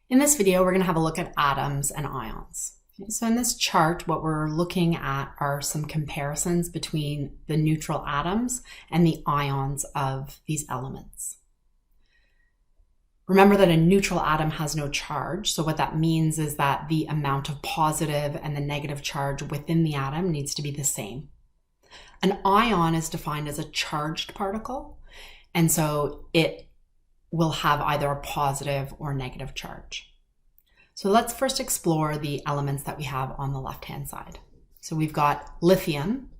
In this video, we're going to have a look at atoms and ions. Okay, so in this chart, what we're looking at are some comparisons between the neutral atoms and the ions of these elements. Remember that a neutral atom has no charge. So what that means is that the amount of positive and the negative charge within the atom needs to be the same. An ion is defined as a charged particle, and so it will have either a positive or negative charge. So let's first explore the elements that we have on the left-hand side. So we've got lithium,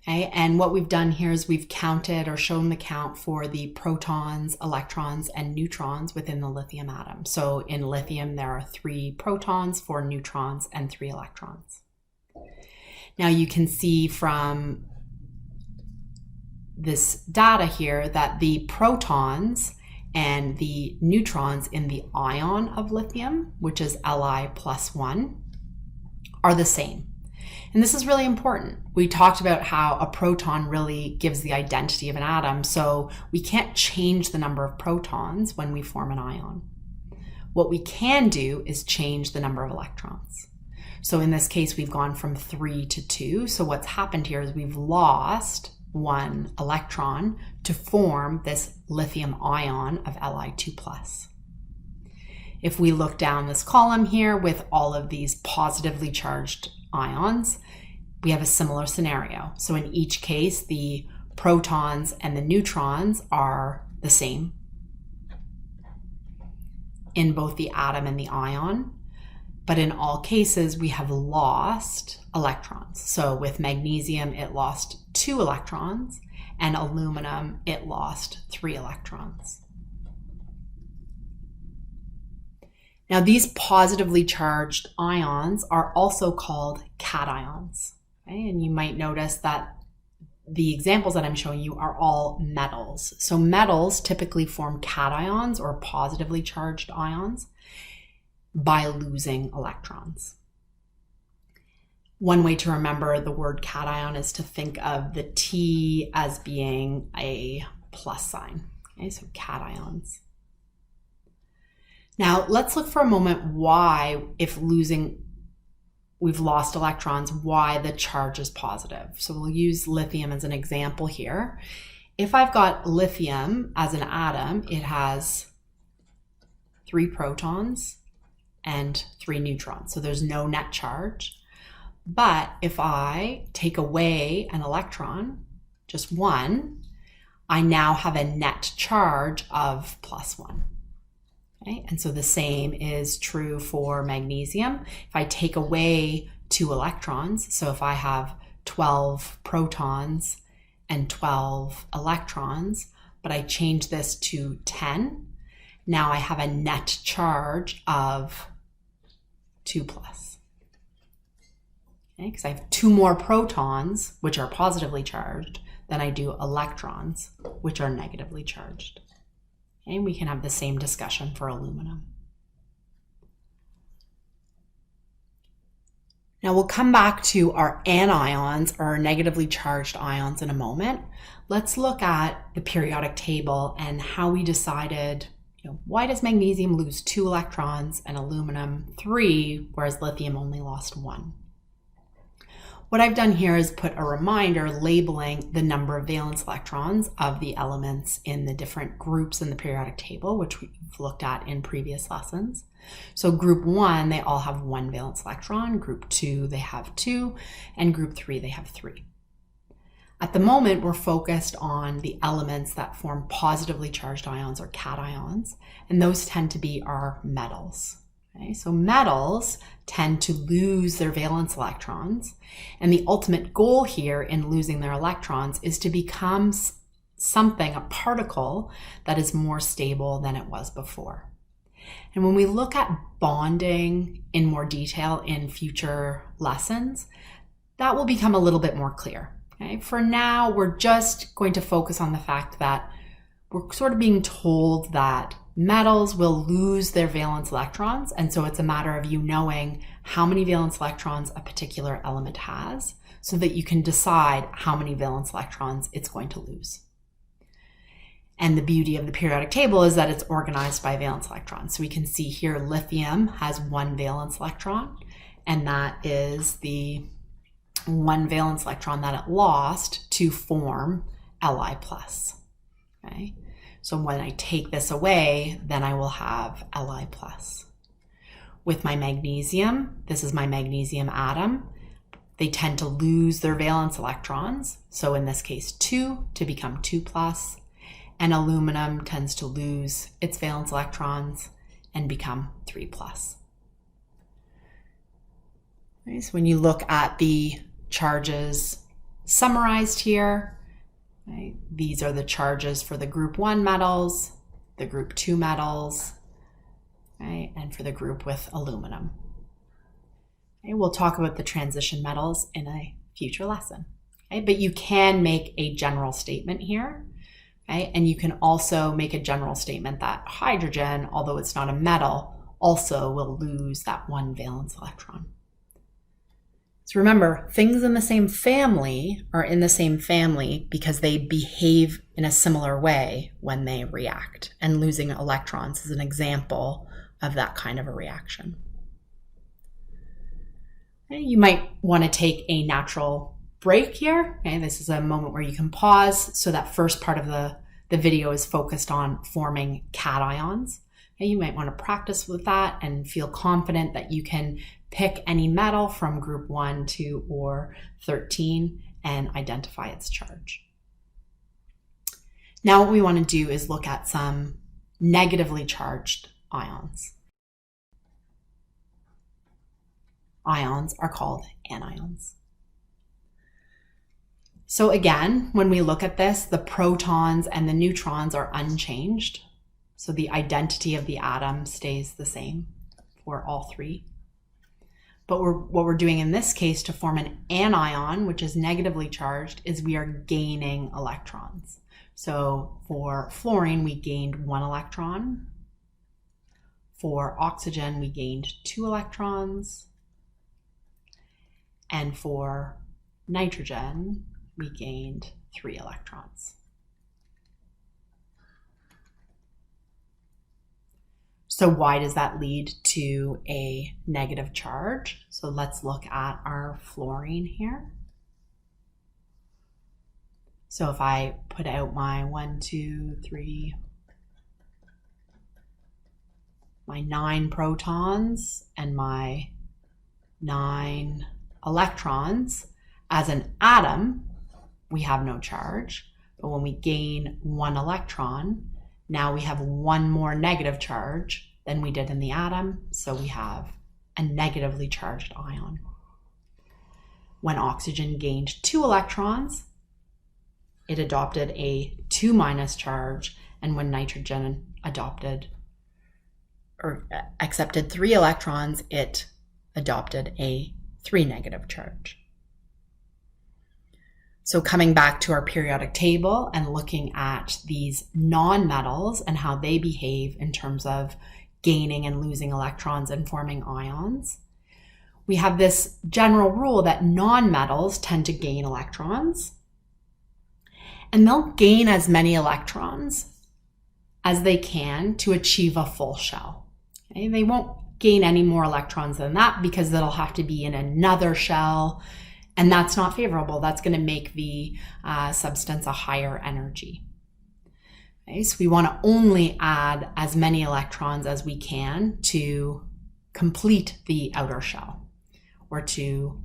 okay? And what we've done here is we've counted or shown the count for the protons, electrons, and neutrons within the lithium atom. So in lithium, there are 3 protons, 4 neutrons, and 3 electrons. Now you can see from this data here that the protons and the neutrons in the ion of lithium, which is Li+1, are the same. And this is really important. We talked about how a proton really gives the identity of an atom, so we can't change the number of protons when we form an ion. What we can do is change the number of electrons. So in this case, we've gone from 3 to 2. So what's happened here is we've lost 1 electron to form this lithium ion of Li2+. If we look down this column here with all of these positively charged ions, we have a similar scenario. So in each case, the protons and the neutrons are the same in both the atom and the ion. But in all cases, we have lost electrons. So with magnesium, it lost 2 electrons, and aluminum, it lost 3 electrons. Now, these positively charged ions are also called cations. Okay? And you might notice that the examples that I'm showing you are all metals. So metals typically form cations or positively charged ions by losing electrons. One way to remember the word cation is to think of the T as being a plus sign. Okay, so cations. Now let's look for a moment why, if we've lost electrons, why the charge is positive. So we'll use lithium as an example here. If I've got lithium as an atom, it has 3 protons and 3 neutrons. So there's no net charge. But if I take away an electron, just 1, I now have a net charge of +1. Okay? And so the same is true for magnesium. If I take away 2 electrons, so if I have 12 protons and 12 electrons, but I change this to 10, now I have a net charge of 2+. Because I have 2 more protons, which are positively charged, than I do electrons, which are negatively charged. Okay, we can have the same discussion for aluminum. Now we'll come back to our anions, or our negatively charged ions, in a moment. Let's look at the periodic table and how we decided, why does magnesium lose 2 electrons and aluminum 3, whereas lithium only lost 1? What I've done here is put a reminder labeling the number of valence electrons of the elements in the different groups in the periodic table, which we've looked at in previous lessons. So group 1, they all have 1 valence electron. Group 2, they have 2. And group 3, they have 3. At the moment, we're focused on the elements that form positively charged ions or cations, and those tend to be our metals. Okay, so metals tend to lose their valence electrons, and the ultimate goal here in losing their electrons is to become something, a particle, that is more stable than it was before. And when we look at bonding in more detail in future lessons, that will become a little bit more clear. Okay? For now, we're just going to focus on the fact that we're sort of being told that metals will lose their valence electrons, and so it's a matter of you knowing how many valence electrons a particular element has so that you can decide how many valence electrons it's going to lose. And the beauty of the periodic table is that it's organized by valence electrons. So we can see here lithium has one valence electron, and that is the one valence electron that it lost to form Li+. Okay? So when I take this away, then I will have Li+. With my magnesium, this is my magnesium atom. They tend to lose their valence electrons. So in this case, 2 to become 2+. And aluminum tends to lose its valence electrons and become 3+. Okay, so when you look at the charges summarized here, right, these are the charges for the group 1 metals, the group 2 metals, right, and for the group with aluminum. Okay, we'll talk about the transition metals in a future lesson. Okay, but you can make a general statement here. Okay, and you can also make a general statement that hydrogen, although it's not a metal, also will lose that one valence electron. So remember, things in the same family are in the same family because they behave in a similar way when they react. And losing electrons is an example of that kind of a reaction. Okay, you might want to take a natural break here. Okay, this is a moment where you can pause. So that first part of the video is focused on forming cations. Okay, you might want to practice with that and feel confident that you can pick any metal from group 1, 2, or 13 and identify its charge. Now what we want to do is look at some negatively charged ions. Ions are called anions. So again, when we look at this, the protons and the neutrons are unchanged. So the identity of the atom stays the same for all three. But what we're doing in this case to form an anion, which is negatively charged, is we are gaining electrons. So for fluorine, we gained 1 electron. For oxygen, we gained 2 electrons. And for nitrogen, we gained 3 electrons. So why does that lead to a negative charge? So let's look at our fluorine here. So if I put out my 1, 2, 3, my 9 protons and my 9 electrons, as an atom, we have no charge. But when we gain 1 electron, now we have 1 more negative charge than we did in the atom, so we have a negatively charged ion. When oxygen gained 2 electrons, it adopted a 2- charge, and when nitrogen accepted 3 electrons, it adopted a 3- charge. So coming back to our periodic table and looking at these nonmetals and how they behave in terms of gaining and losing electrons and forming ions, we have this general rule that nonmetals tend to gain electrons, and they'll gain as many electrons as they can to achieve a full shell. Okay? They won't gain any more electrons than that because they'll have to be in another shell, and that's not favorable. That's going to make the substance a higher energy. Okay, so we want to only add as many electrons as we can to complete the outer shell, or to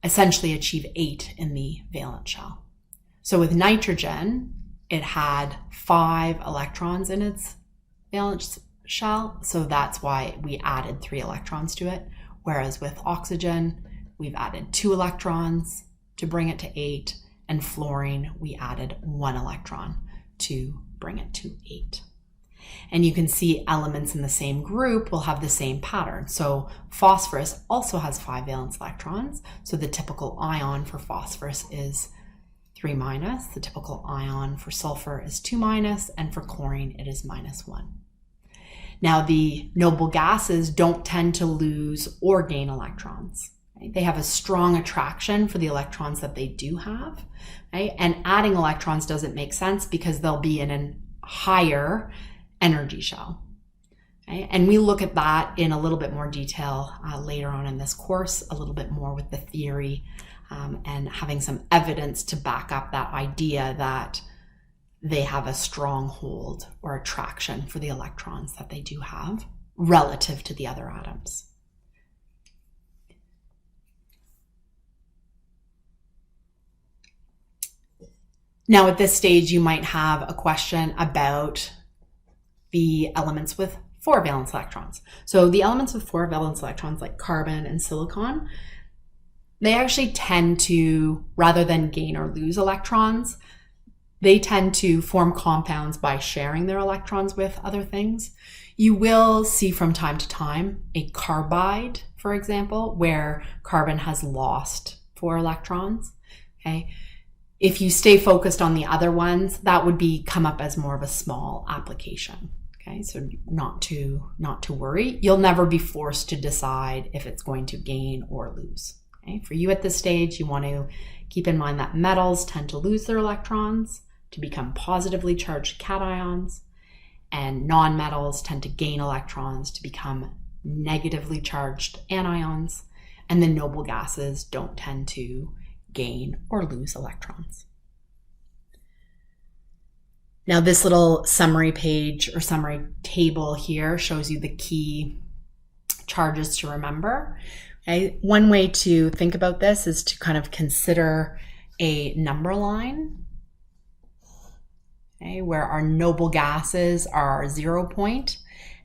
essentially achieve 8 in the valence shell. So with nitrogen, it had 5 electrons in its valence shell, so that's why we added 3 electrons to it. Whereas with oxygen, we've added 2 electrons to bring it to 8, and fluorine, we added 1 electron to bring it to 8. And you can see elements in the same group will have the same pattern. So phosphorus also has 5 valence electrons. So the typical ion for phosphorus is 3-. The typical ion for sulfur is 2-, and for chlorine, it is -1. Now, the noble gases don't tend to lose or gain electrons. Right? They have a strong attraction for the electrons that they do have, right? And adding electrons doesn't make sense because they'll be in a higher energy shell. Okay? And we look at that in a little bit more detail later on in this course, a little bit more with the theory and having some evidence to back up that idea that they have a strong hold or attraction for the electrons that they do have relative to the other atoms. Now at this stage, you might have a question about the elements with 4 valence electrons. So the elements with 4 valence electrons like carbon and silicon, they actually tend to, rather than gain or lose electrons, they tend to form compounds by sharing their electrons with other things. You will see from time to time a carbide, for example, where carbon has lost 4 electrons. Okay. If you stay focused on the other ones, that would come up as more of a small application. Okay, so not to worry. You'll never be forced to decide if it's going to gain or lose. Okay, for you at this stage, you want to keep in mind that metals tend to lose their electrons to become positively charged cations, and non-metals tend to gain electrons to become negatively charged anions, and the noble gases don't tend to gain or lose electrons. Now this little summary page or summary table here shows you the key charges to remember. Okay? One way to think about this is to kind of consider a number line, okay, where our noble gases are our 0 point.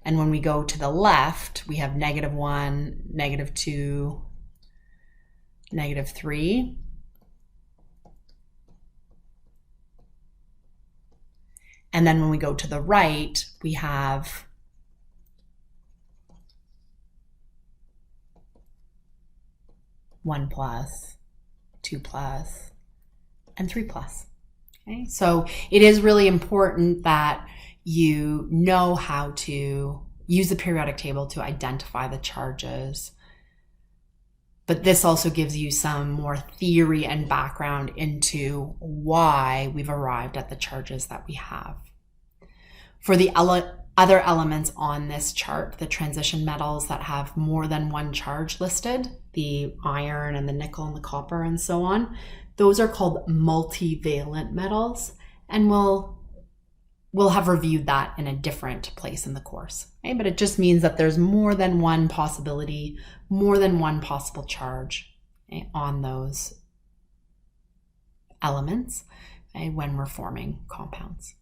And when we go to the left, we have -1, -2, -3. And then when we go to the right, we have +1, +2, and 3+. Okay, so it is really important that you know how to use the periodic table to identify the charges. But this also gives you some more theory and background into why we've arrived at the charges that we have. For the other elements on this chart, the transition metals that have more than one charge listed, the iron and the nickel and the copper and so on, those are called multivalent metals, and we'll have reviewed that in a different place in the course. Okay? But it just means that there's more than one possibility, more than one possible charge, okay, on those elements, okay, when we're forming compounds.